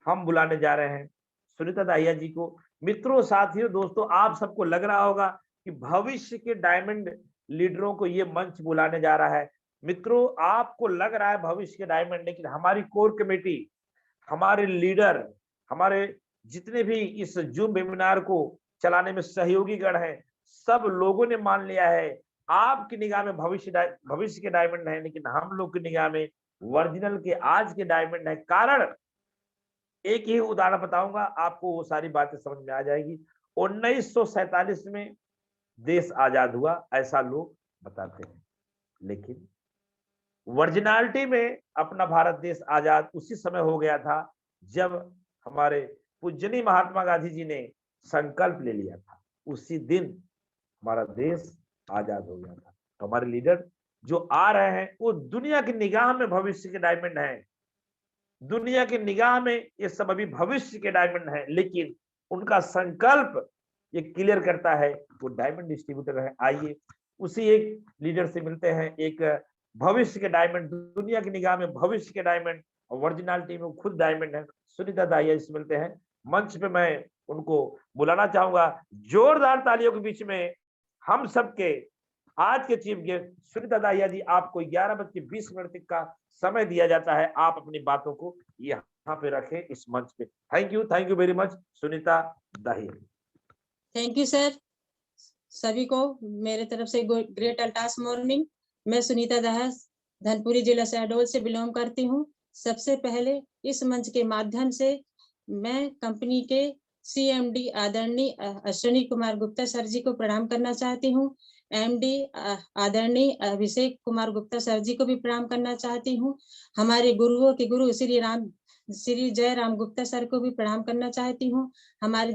हम बुलाने जा रहे हैं सुनीता दाहिया जी को। मित्रों, साथियों, दोस्तों, आप सबको लग रहा होगा कि भविष्य के डायमंड लीडरों को ये मंच बुलाने जा रहा है। मित्रों, आपको लग रहा है भविष्य के डायमंड, लेकिन हमारी कोर कमेटी, हमारे लीडर, हमारे जितने भी इस जूम वेबिनार को चलाने में सहयोगी गण हैं, सब लोगों ने मान लिया है आपकी निगाह में भविष्य के डायमंड है, लेकिन हम लोग की निगाह में ओरिजिनल के आज के डायमंड है। कारण एक ही उदाहरण बताऊंगा, आपको वो सारी बातें समझ में आ जाएगी। 1947 में देश आजाद हुआ ऐसा लोग बताते हैं, लेकिन ओरिजिनलिटी में अपना भारत देश आजाद उसी समय हो गया था जब हमारे पूजनीय महात्मा गांधी जी ने संकल्प ले लिया था। उसी दिन हमारा देश आजाद हो गया था। तो हमारे लीडर जो आ रहे हैं वो दुनिया की निगाह में भविष्य के डायमंड हैं। दुनिया की निगाह में ये सब अभी भविष्य के डायमंड हैं, लेकिन उनका संकल्प ये क्लियर करता है वो डायमंड डिस्ट्रीब्यूटर है। आइए उसी एक लीडर से मिलते हैं, एक भविष्य के डायमंड, दुनिया की निगाह में भविष्य के डायमंड, ओरिजिनलिटी में खुद डायमंड है, सुनीता दाहिया से मिलते हैं। मंच पे मैं उनको बुलाना चाहूंगा। जोरदार तालियों के बीच में हम सबके आज के चीफ गेस्ट सुनीता दाहिया जी, आपको 11:20 तक का समय दिया जाता है। आप अपनी बातों को यहाँ पे रखें इस मंच पे। Thank you very much Sunita Dahiya. Thank you sir. सभी को मेरे तरफ से ग्रेट अल्टास मॉर्निंग। मैं सुनीता दाहिया धनपुरी जिला शहडोल से बिलोंग करती हूँ। सबसे पहले इस मंच के माध्यम से मैं कंपनी के CMD आदरणीय अश्विनी कुमार गुप्ता सर जी को प्रणाम करना चाहती हूँ। MD आदरणीय अभिषेक कुमार गुप्ता सर जी को भी प्रणाम करना चाहती हूँ। हमारे गुरुओं के गुरु श्री जय राम गुप्ता सर को भी प्रणाम करना चाहती हूँ। हमारे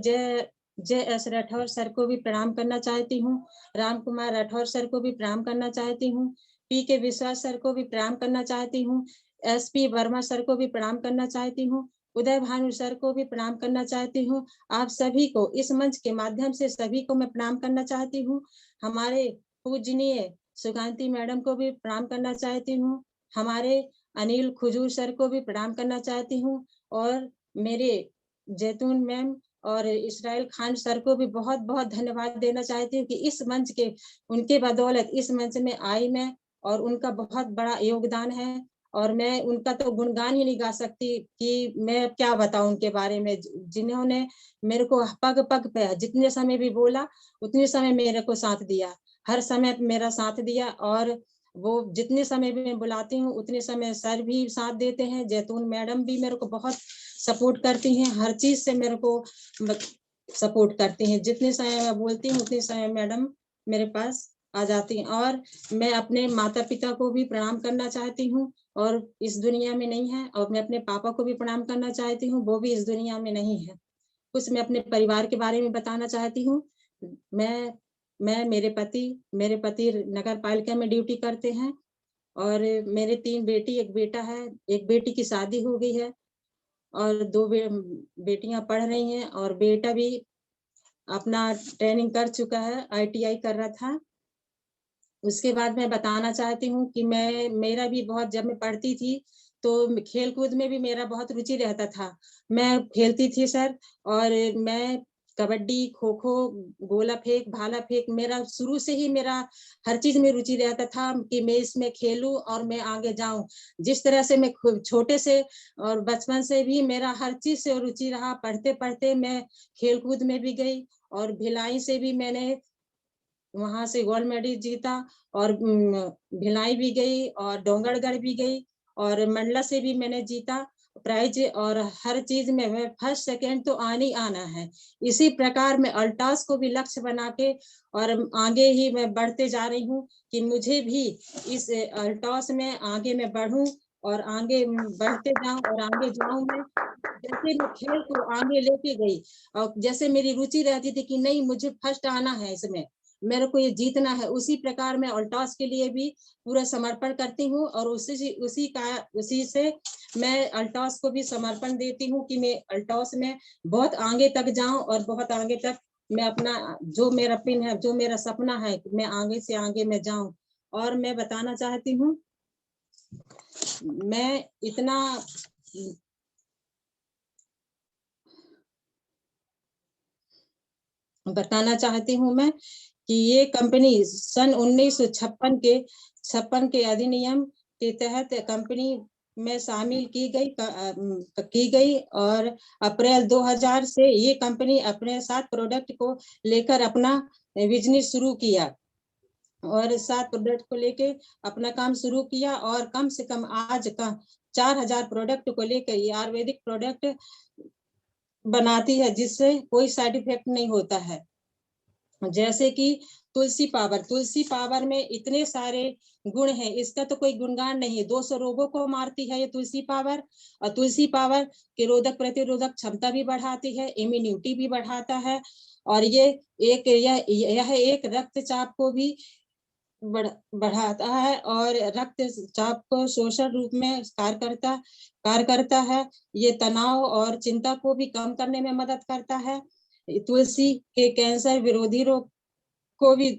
JS राठौर सर को भी प्रणाम करना चाहती हूँ। राम कुमार राठौर सर को भी प्रणाम करना चाहती हूँ। PK विश्वास सर को भी प्रणाम करना चाहती हूँ। SP वर्मा सर को भी प्रणाम करना चाहती हूँ। उदय भानु सर को भी प्रणाम करना चाहती हूँ। आप सभी को इस मंच के माध्यम से सभी को मैं प्रणाम करना चाहती हूँ। हमारे पूजनीय सुकांति मैडम को भी प्रणाम करना चाहती हूँ। हमारे अनिल खुजूर सर को भी प्रणाम करना चाहती हूँ। और मेरे जैतून मैम और इसराइल खान सर को भी बहुत बहुत धन्यवाद देना चाहती हूँ कि इस मंच के उनके बदौलत इस मंच में आई मैं, और उनका बहुत बड़ा योगदान है। और मैं उनका तो गुणगान ही नहीं गा सकती कि मैं क्या बताऊं उनके बारे में, जिन्होंने मेरे को पग पग पे जितने समय भी बोला उतने समय मेरे को साथ दिया, हर समय मेरा साथ दिया। और वो जितने समय भी मैं बुलाती हूँ उतने समय सर भी साथ देते हैं। जैतून मैडम भी मेरे को बहुत सपोर्ट करती हैं, हर चीज से मेरे को सपोर्ट करती हैं। जितने समय मैं बोलती हूँ उतने समय मैडम मेरे पास आ जाती हैं। और मैं अपने माता पिता को भी प्रणाम करना चाहती हूँ, और इस दुनिया में नहीं है। और मैं अपने पापा को भी प्रणाम करना चाहती हूँ, वो भी इस दुनिया में नहीं है। कुछ मैं अपने परिवार के बारे में बताना चाहती हूँ। मेरे पति नगर पालिका में ड्यूटी करते हैं, और मेरे 3 बेटी, एक बेटा है। एक बेटी की शादी हो गई है और 2 बेटियां पढ़ रही हैं, और बेटा भी अपना ट्रेनिंग कर चुका है, ITI कर रहा था। उसके बाद मैं बताना चाहती हूँ कि मेरा भी बहुत, जब मैं पढ़ती थी तो खेल कूद में भी मेरा बहुत रुचि रहता था। मैं खेलती थी सर, और मैं कबड्डी, खो खो, गोला फेंक, भाला फेंक, मेरा शुरू से ही मेरा हर चीज में रुचि रहता था कि मैं इसमें खेलूं और मैं आगे जाऊं। जिस तरह से मैं छोटे से और बचपन से भी मेरा हर चीज से रुचि रहा। पढ़ते पढ़ते मैं खेल कूद में भी गई, और भिलाई से भी मैंने वहां से गोल्ड मेडल जीता, और भिलाई भी गई और डोंगरगढ़ भी गई, और मंडला से भी मैंने जीता प्राइज। और हर चीज में मैं फर्स्ट सेकंड तो आना ही आना है। इसी प्रकार मैं अल्टास को भी लक्ष्य बना के और आगे ही मैं बढ़ते जा रही हूँ कि मुझे भी इस अल्टास में आगे मैं बढ़ूं और आगे बढ़ते जाऊं और आगे जाऊं। मैं जैसे मैं खेल को आगे लेके गई, और जैसे मेरी रुचि रहती थी कि नहीं मुझे फर्स्ट आना है, इसमें मेरे को ये जीतना है, उसी प्रकार मैं अल्टास के लिए भी पूरा समर्पण करती हूँ। और उसी से मैं अल्टास को भी समर्पण देती हूँ कि मैं अल्टास में बहुत आगे तक जाऊं, और बहुत आगे तक मैं अपना जो मेरा पिन है, जो मेरा सपना है, मैं आगे से आगे मैं जाऊं। और मैं बताना चाहती हूँ, मैं इतना बताना चाहती हूँ मैं कि ये कंपनी सन 1956 के अधिनियम के तहत कंपनी में शामिल की गई और अप्रैल 2000 से ये कंपनी अपने 7 प्रोडक्ट को लेकर अपना बिजनेस शुरू किया और 7 प्रोडक्ट को लेके अपना काम शुरू किया और कम से कम आज का 4000 प्रोडक्ट को लेकर ये आयुर्वेदिक प्रोडक्ट बनाती है जिससे कोई साइड इफेक्ट नहीं होता है। जैसे कि तुलसी पावर में इतने सारे गुण हैं, इसका तो कोई गुणगान नहीं है। 200 रोगों को मारती है ये तुलसी पावर, और तुलसी पावर की रोधक प्रतिरोधक क्षमता भी बढ़ाती है, इम्यूनिटी भी बढ़ाता है, और ये यह एक रक्तचाप को भी बढ़ाता है और रक्तचाप को शोषण रूप में कार्य करता है। ये तनाव और चिंता को भी कम करने में मदद करता है। तुलसी के कैंसर विरोधी रोग को भी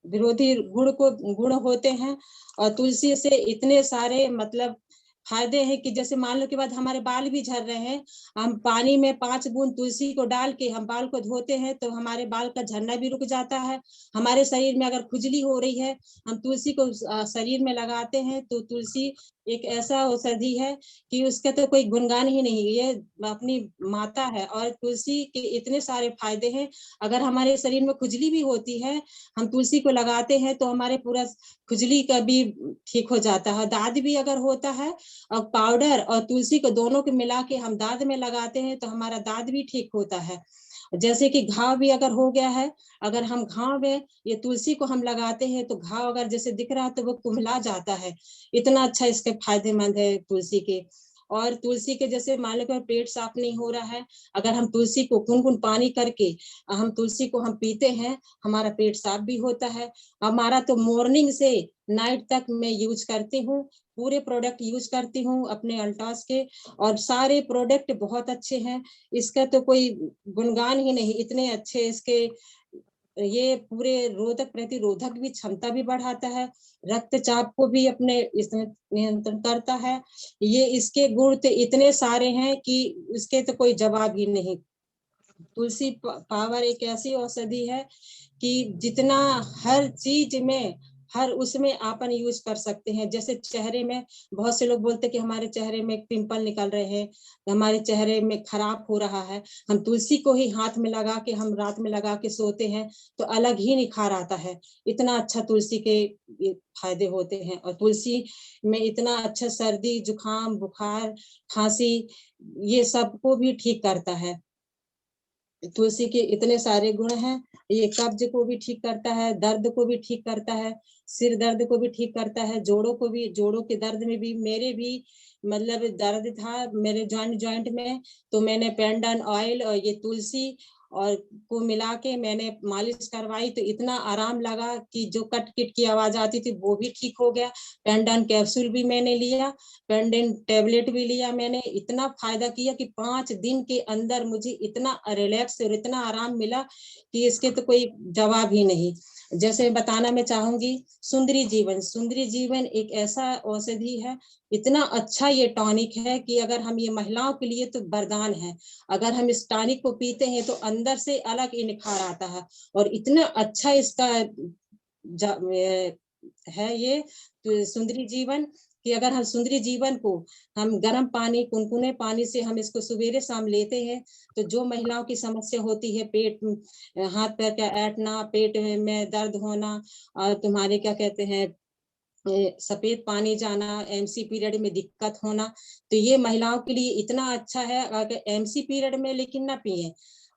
विरोधी गुण होते हैं, और तुलसी से इतने सारे मतलब फायदे हैं कि जैसे मान लो के बाद हमारे बाल भी झड़ रहे हैं, हम पानी में 5 बूंद तुलसी को डाल के हम बाल को धोते हैं तो हमारे बाल का झड़ना भी रुक जाता है। हमारे शरीर में अगर खुजली हो रही है, हम तुलसी को शरीर में लगाते हैं तो तुलसी एक ऐसा औषधि है कि उसका तो कोई गुणगान ही नहीं, ये अपनी माता है। और तुलसी के इतने सारे फायदे हैं, अगर हमारे शरीर में खुजली भी होती है, हम तुलसी को लगाते हैं तो हमारे पूरा खुजली का भी ठीक हो जाता है। दाद भी अगर होता है और पाउडर और तुलसी को दोनों को मिला के हम दाद में लगाते हैं तो हमारा दाद भी ठीक होता है। जैसे कि घाव भी अगर हो गया है, अगर हम घाव में ये तुलसी को हम लगाते हैं तो घाव अगर जैसे दिख रहा है तो वो कुम्हला जाता है। इतना अच्छा इसके फायदेमंद है तुलसी के। और तुलसी के जैसे मान लो पेट साफ नहीं हो रहा है, अगर हम तुलसी को गुनगुन पानी करके हम तुलसी को हम पीते हैं, हमारा पेट साफ भी होता है। हमारा तो मॉर्निंग से नाइट तक मैं यूज करती हूँ, पूरे प्रोडक्ट यूज करती हूँ अपने अल्टास के, और सारे प्रोडक्ट बहुत अच्छे हैं। इसका तो कोई गुणगान ही नहीं, इतने अच्छे इसके। ये पूरे रोधक प्रतिरोधक भी क्षमता भी बढ़ाता है, रक्तचाप को भी अपने इसमें नियंत्रण करता है। ये इसके गुण तो इतने सारे हैं कि इसके तो कोई जवाब ही नहीं। तुलसी पावर एक ऐसी औषधि है कि जितना हर चीज में हर उसमें आपन यूज कर सकते हैं। जैसे चेहरे में बहुत से लोग बोलते हैं कि हमारे चेहरे में पिंपल निकल रहे हैं, हमारे चेहरे में खराब हो रहा है, हम तुलसी को ही हाथ में लगा के हम रात में लगा के सोते हैं तो अलग ही निखार आता है। इतना अच्छा तुलसी के फायदे होते हैं। और तुलसी में इतना अच्छा सर्दी जुकाम बुखार खांसी ये सबको भी ठीक करता है। तुलसी के इतने सारे गुण हैं। ये कब्ज को भी ठीक करता है, दर्द को भी ठीक करता है, सिर दर्द को भी ठीक करता है, जोड़ों को भी, जोड़ों के दर्द में भी, मेरे भी मतलब दर्द था मेरे जॉइंट में, तो मैंने पेंडन ऑयल और ये तुलसी और को मिला के मैंने मालिश करवाई तो इतना आराम लगा कि जो कट किट की आवाज आती थी वो भी ठीक हो गया। पेंडन कैप्सूल भी मैंने लिया, पेंडेन टैबलेट भी लिया मैंने, इतना फायदा किया कि 5 दिन के अंदर मुझे इतना रिलैक्स और इतना आराम मिला कि इसके तो कोई जवाब ही नहीं। जैसे बताना मैं चाहूंगी सुंदरी जीवन एक ऐसा औषधि है, इतना अच्छा ये टॉनिक है कि अगर हम ये महिलाओं के लिए तो वरदान है। अगर हम इस टॉनिक को पीते हैं तो अंदर से अलग ही निखार आता है, और इतना अच्छा इसका है ये तो सुंदरी जीवन कि अगर हम सुंदरी जीवन को हम गर्म पानी कुनकुने पानी से हम इसको सवेरे शाम लेते हैं तो जो महिलाओं की समस्या होती है, पेट हाथ पैर का ऐंठना, पेट में दर्द होना, और तुम्हारे क्या कहते हैं सफेद पानी जाना, एमसी पीरियड में दिक्कत होना, तो ये महिलाओं के लिए इतना अच्छा है। अगर एमसी पीरियड में लेकिन ना पिए,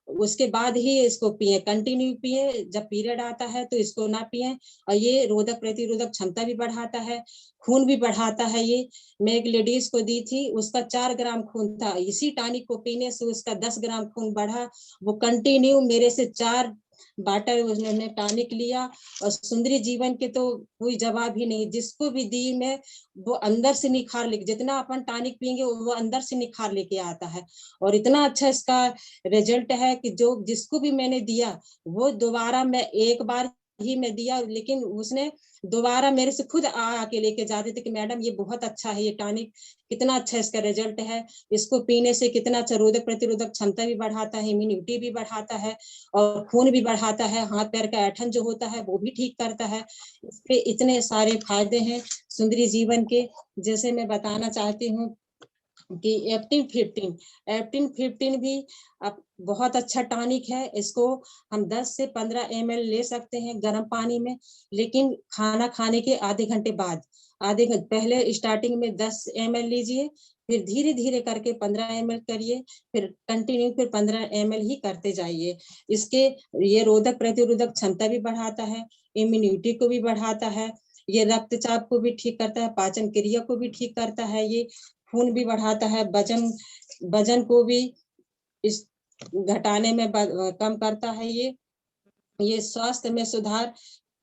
उसके बाद ही इसको पिए, कंटिन्यू पिए, जब पीरियड आता है तो इसको ना पिए। और ये रोधक प्रतिरोधक क्षमता भी बढ़ाता है, खून भी बढ़ाता है। ये मैं एक लेडीज को दी थी, उसका 4 ग्राम खून था, इसी टॉनिक को पीने से उसका 10 ग्राम खून बढ़ा। वो कंटिन्यू मेरे से 4 बाटल उसने टॉनिक लिया, और सुंदरी जीवन के तो कोई जवाब ही नहीं। जिसको भी दी मैं वो अंदर से निखार लेके, जितना अपन टॉनिक पियेंगे वो अंदर से निखार लेके आता है। और इतना अच्छा इसका रिजल्ट है कि जो जिसको भी मैंने दिया वो दोबारा, मैं एक बार ही मैं दिया, लेकिन उसने दोबारा मेरे से खुद आके लेके जाते थे कि मैडम ये बहुत अच्छा है, ये टॉनिक कितना अच्छा इसका रिजल्ट है, इसको पीने से कितना अच्छा रोधक प्रतिरोधक क्षमता भी बढ़ाता है, इम्यूनिटी भी बढ़ाता है और खून भी बढ़ाता है, हाथ पैर का ऐठन जो होता है वो भी ठीक करता है। इसके इतने सारे फायदे हैं सुंदरी जीवन के। जैसे मैं बताना चाहती हूँ कि एप्टिन 15 भी अब बहुत अच्छा टॉनिक है। इसको हम 10 से 15 ml ले सकते हैं गर्म पानी में, लेकिन खाना खाने के आधे घंटे बाद, पहले स्टार्टिंग में 10 ml लीजिए, फिर धीरे धीरे करके 15 ml करिए, फिर कंटिन्यू फिर 15 ml ही करते जाइए। इसके ये रोधक प्रतिरोधक क्षमता भी बढ़ाता है, इम्यूनिटी को भी बढ़ाता है, ये रक्तचाप को भी ठीक करता है, पाचन क्रिया को भी ठीक करता है, ये खून भी बढ़ाता है, वजन को भी इस घटाने में कम करता है। ये स्वास्थ्य में सुधार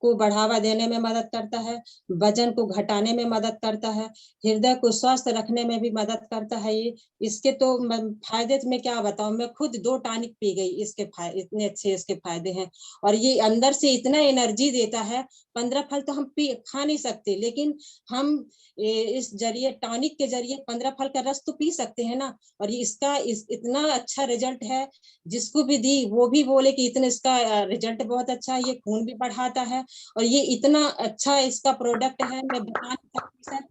को बढ़ावा देने में मदद करता है, वजन को घटाने में मदद करता है, हृदय को स्वस्थ रखने में भी मदद करता है। ये इसके तो फायदे मैं क्या बताऊं, मैं खुद 2 टॉनिक पी गई, इसके फायदे इतने अच्छे इसके फायदे हैं। और ये अंदर से इतना एनर्जी देता है, 15 फल तो हम खा नहीं सकते, लेकिन हम इस जरिए टॉनिक के जरिए 15 फल का रस तो पी सकते हैं ना। और इसका इतना अच्छा रिजल्ट है, जिसको भी दी वो भी बोले कि इतना इसका रिजल्ट बहुत अच्छा है, ये खून भी बढ़ाता है और ये इतना अच्छा इसका प्रोडक्ट है, मैं बता नहीं सकती सर।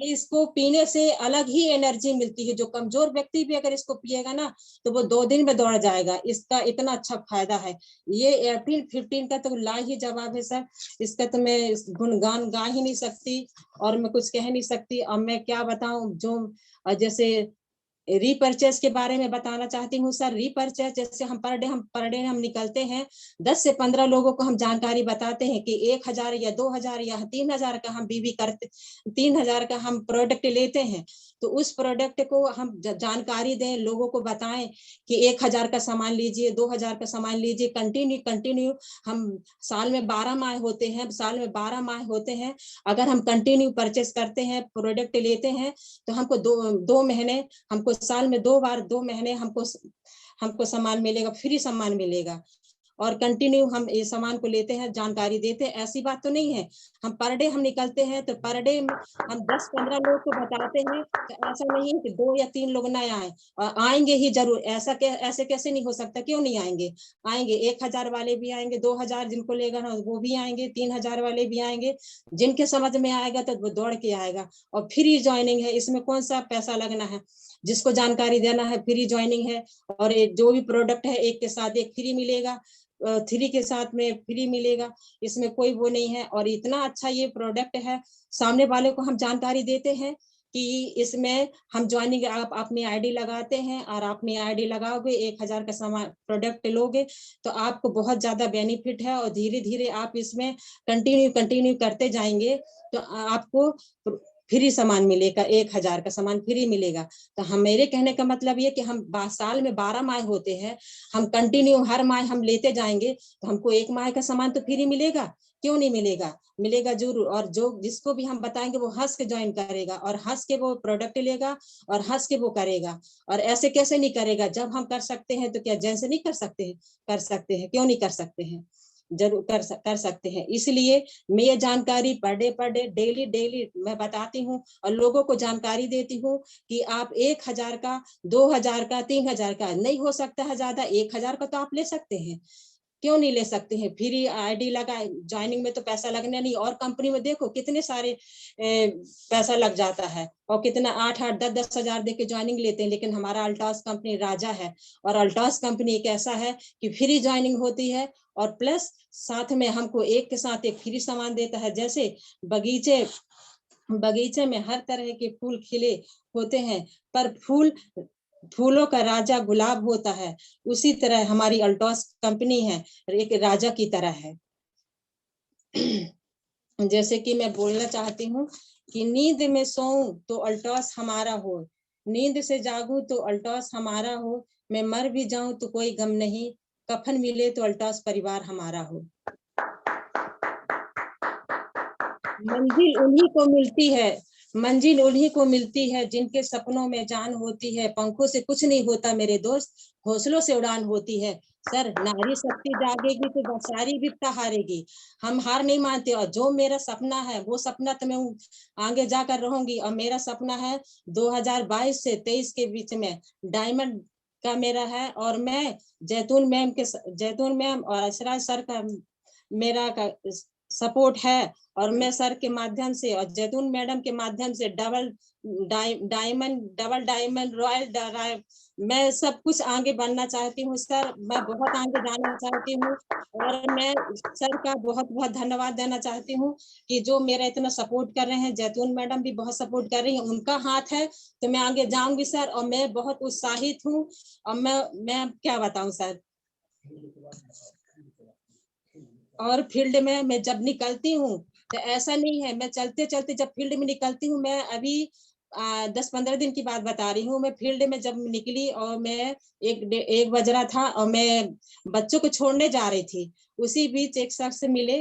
ये इसको पीने से अलग ही एनर्जी मिलती है। जो कमजोर व्यक्ति भी अगर इसको पिएगा ना तो वो 2 दिन में दौड़ जाएगा, इसका इतना अच्छा फायदा है। ये एप्रिल 15 का तो ला ही जवाब है सर, इसका तो मैं गुणगान गा ही नहीं सकती और मैं कुछ कह नहीं सकती। अब मैं क्या बताऊं, जो जैसे रीपर्चेस के बारे में बताना चाहती हूँ सर। रीपर्चेस जैसे हम पर डे हम निकलते हैं, 10 से 15 लोगों को हम जानकारी बताते हैं कि 1000 या 2000 या 3000 का हम बीबी करते, 3000 का हम प्रोडक्ट लेते हैं। तो उस प्रोडक्ट को हम जानकारी दें, लोगों को बताएं कि 1000 का सामान लीजिए, 2000 का सामान लीजिए, कंटिन्यू हम साल में 12 माह होते हैं, अगर हम कंटिन्यू परचेस करते हैं, प्रोडक्ट लेते हैं, तो हमको 2 महीने, हमको साल में 2 बार 2 महीने हमको सामान मिलेगा, फ्री सामान मिलेगा। और कंटिन्यू हम ये सामान को लेते हैं, जानकारी देते हैं, ऐसी बात तो नहीं है। हम पर डे हम निकलते हैं तो पर डे हम 10-15 लोग को बताते हैं, तो ऐसा नहीं है कि 2 या 3 लोग ना आए, और आएंगे ही जरूर। ऐसे कैसे नहीं हो सकता, क्यों नहीं आएंगे? आएंगे, 1000 वाले भी आएंगे, 2000 जिनको लेगा ना वो भी आएंगे, 3000 वाले भी आएंगे। जिनके समझ में आएगा तो वो दौड़ के आएगा। और फ्री ज्वाइनिंग है, इसमें कौन सा पैसा लगना है, जिसको जानकारी देना है फ्री ज्वाइनिंग है। और जो भी प्रोडक्ट है एक के साथ एक फ्री मिलेगा, 3 के साथ में फ्री मिलेगा, इसमें कोई वो नहीं है। और इतना अच्छा ये प्रोडक्ट है, सामने वाले को हम जानकारी देते हैं कि इसमें हम ज्वाइनिंग, आप अपनी आईडी लगाते हैं और अपनी आईडी लगाओगे, 1000 का सामान प्रोडक्ट लोगे तो आपको बहुत ज्यादा बेनिफिट है। और धीरे धीरे आप इसमें कंटिन्यू करते जाएंगे तो आपको फ्री सामान मिलेगा, 1000 का सामान फ्री मिलेगा। तो हम, मेरे कहने का मतलब ये कि हम साल में 12 माह होते हैं, हम कंटिन्यू हर माह हम लेते जाएंगे तो हमको 1 माह का सामान तो फ्री मिलेगा, क्यों नहीं मिलेगा? मिलेगा जरूर। और जो जिसको भी हम बताएंगे वो हंस के ज्वाइन करेगा और हंस के वो प्रोडक्ट लेगा और हंस के वो करेगा। और ऐसे कैसे नहीं करेगा, जब हम कर सकते हैं तो क्या जैसे नहीं कर सकते हैं? कर सकते हैं, क्यों नहीं कर सकते हैं? जरूर कर सकते हैं। इसलिए मैं ये जानकारी पर डे डेली मैं बताती हूँ और लोगों को जानकारी देती हूँ कि आप 1000 का, 2000 का, 3000 का नहीं हो सकता है ज्यादा, 1000 का तो आप ले सकते हैं, क्यों नहीं ले सकते हैं? फ्री आईडी लगा, ज्वाइनिंग में तो पैसा लगना नहीं। और कंपनी में देखो कितने सारे पैसा लग जाता है, और कितना 8-8, 10-10 हजार दे के ज्वाइनिंग लेते हैं। लेकिन हमारा अल्टास कंपनी राजा है, और अल्टास कंपनी एक ऐसा है कि फ्री ज्वाइनिंग होती है और प्लस साथ में हमको एक के साथ एक फ्री सामान देता है। जैसे बगीचे में हर तरह के फूल खिले होते हैं, पर फूलों का राजा गुलाब होता है, उसी तरह हमारी अल्टॉस कंपनी है, एक राजा की तरह है। जैसे कि मैं बोलना चाहती हूँ कि नींद में सोऊं तो अल्टॉस हमारा हो, नींद से जागूं तो अल्टॉस हमारा हो, मैं मर भी जाऊं तो कोई गम नहीं, कफन मिले तो अल्टॉस परिवार हमारा हो। मंजिल उन्हीं को मिलती है, मंजिल उन्हीं को मिलती है जिनके सपनों में जान होती है। पंखों से कुछ नहीं होता मेरे दोस्त, हौसलों से उड़ान होती है। सर, नारी शक्ति जागेगी तो सारी विपदा हारेगी। हम हार नहीं मानते, और जो मेरा सपना है वो सपना तो मैं आगे जाकर रहूंगी। और मेरा सपना है 2022 से 23 के बीच में डायमंड का मेरा है। और मैं जैतून मैम और असराज सर का मेरा सपोर्ट है। और मैं सर के माध्यम से और जैतून मैडम के माध्यम से डबल डायमंड रॉयल मैं सब कुछ आगे बढ़ना चाहती हूँ सर। मैं बहुत आगे जाना चाहती हूँ। और मैं सर का बहुत बहुत धन्यवाद देना चाहती हूँ कि जो मेरा इतना सपोर्ट कर रहे हैं। जैतून मैडम भी बहुत सपोर्ट कर रही हैं, उनका हाथ है तो मैं आगे जाऊंगी सर। और मैं बहुत उत्साहित हूँ। और मैं क्या बताऊं सर। और फील्ड में मैं जब निकलती हूँ तो ऐसा नहीं है, मैं चलते चलते जब फील्ड में निकलती हूँ, मैं अभी 10-15 दिन की बात बता रही हूँ। मैं फील्ड में जब निकली और मैं एक बज रहा था और मैं बच्चों को छोड़ने जा रही थी, उसी बीच एक शख्स से मिले।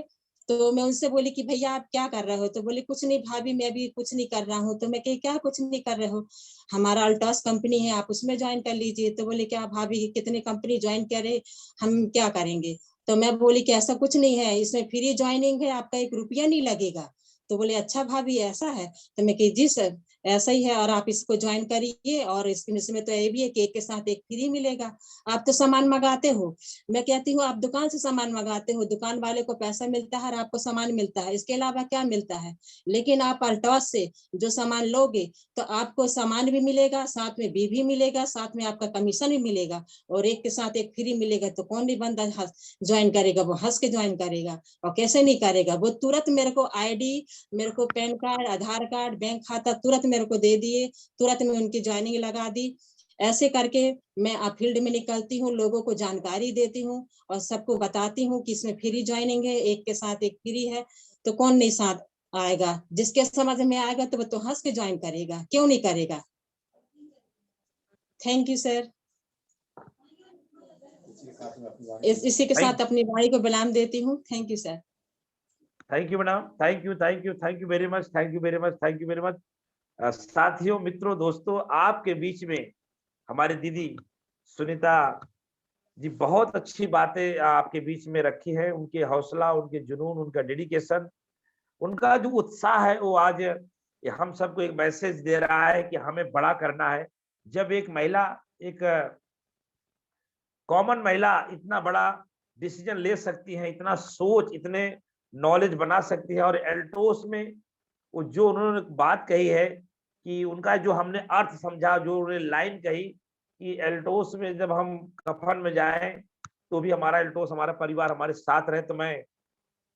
तो मैं उनसे बोली कि भैया आप क्या कर रहे हो? तो बोले कुछ नहीं भाभी, मैं भी कुछ नहीं कर रहा हूँ। तो मैं कही क्या कुछ नहीं कर रहे हो? हमारा अल्टॉस कंपनी है, आप उसमें ज्वाइन कर लीजिए। तो बोले क्या भाभी, कितने कंपनी ज्वाइन करे, हम क्या करेंगे? तो मैं बोली कि ऐसा कुछ नहीं है, इसमें फ्री ज्वाइनिंग है, आपका 1 रुपया नहीं लगेगा। तो बोले अच्छा भाभी ऐसा है? तो मैं कही जी सर ऐसा ही है, और आप इसको ज्वाइन करिए। और इसमें तो ये भी है कि एक के साथ एक फ्री मिलेगा। आप तो सामान मंगाते हो, मैं कहती हूँ आप दुकान से सामान मंगाते हो, दुकान वाले को पैसा मिलता है और आपको सामान मिलता है, इसके अलावा क्या मिलता है? लेकिन आप अल्टॉस से जो सामान लोगे तो आपको सामान भी मिलेगा, साथ में भी मिलेगा, साथ में आपका कमीशन भी मिलेगा, और एक के साथ एक फ्री मिलेगा। तो कौन भी बंदा ज्वाइन करेगा? वो हंस के ज्वाइन करेगा। और कैसे नहीं करेगा? वो तुरंत मेरे को आईडी, मेरे को पैन कार्ड, आधार कार्ड, बैंक खाता तुरंत मेरे को दे दिए, तुरंत मैं उनकी ज्वाइनिंग लगा दी। ऐसे करके मैं फील्ड में निकलती हूँ, लोगों को जानकारी देती हूँ और सबको बताती हूँ कि इसमें फ्री ज्वाइनिंग है, एक के साथ एक फ्री है। तो कौन नहीं साथ आएगा? जिसके समझ में आएगा तो वो तो हंस के ज्वाइन करेगा, क्यों नहीं करेगा? Thank you sir. इसी के साथ अपनी वाणी को विराम देती हूँ। Thank you sir. Thank you madam, thank you very much, thank you very much. साथियों, मित्रों, दोस्तों, आपके बीच में हमारी दीदी सुनीता जी बहुत अच्छी बातें आपके बीच में रखी है। उनके हौसला, उनके जुनून, उनका डेडिकेशन, उनका जो उत्साह है वो आज हम सबको एक मैसेज दे रहा है कि हमें बड़ा करना है। जब एक महिला, एक कॉमन महिला इतना बड़ा डिसीजन ले सकती है, इतना सोच, इतने नॉलेज बना सकती है, और एल्टोस में वो जो उन्होंने बात कही है कि उनका जो हमने अर्थ समझा, जो उन्होंने लाइन कही कि एल्टोस में जब हम कफन में जाएं तो भी हमारा एल्टोस, हमारा परिवार हमारे साथ रहे। तो मैं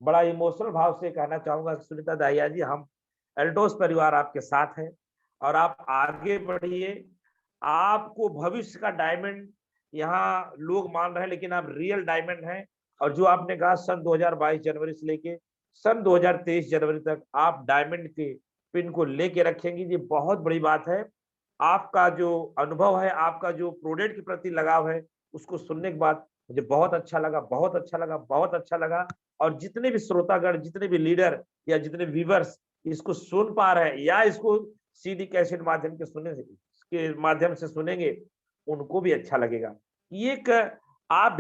बड़ा इमोशनल भाव से कहना चाहूंगा सुनीता दाहिया जी, हम एल्टोस परिवार आपके साथ है और आप आगे बढ़िए। आपको भविष्य का डायमंड यहाँ लोग मान रहे हैं, लेकिन आप रियल डायमंड हैं। और जो आपने कहा सन 2022 जनवरी से लेके सन 2023 जनवरी तक आप डायमंड के पिन को लेके रखेंगे, ये बहुत बड़ी बात है। आपका जो अनुभव है, आपका जो प्रोडक्ट के प्रति लगाव है, उसको सुनने के बाद मुझे बहुत अच्छा लगा, बहुत अच्छा लगा, बहुत अच्छा लगा। और जितने भी श्रोतागण, जितने भी लीडर या जितने व्यूवर्स इसको सुन पा रहे हैं या इसको सीडी कैसेट माध्यम के माध्यम से सुनेंगे, उनको भी अच्छा लगेगा। ये एक आप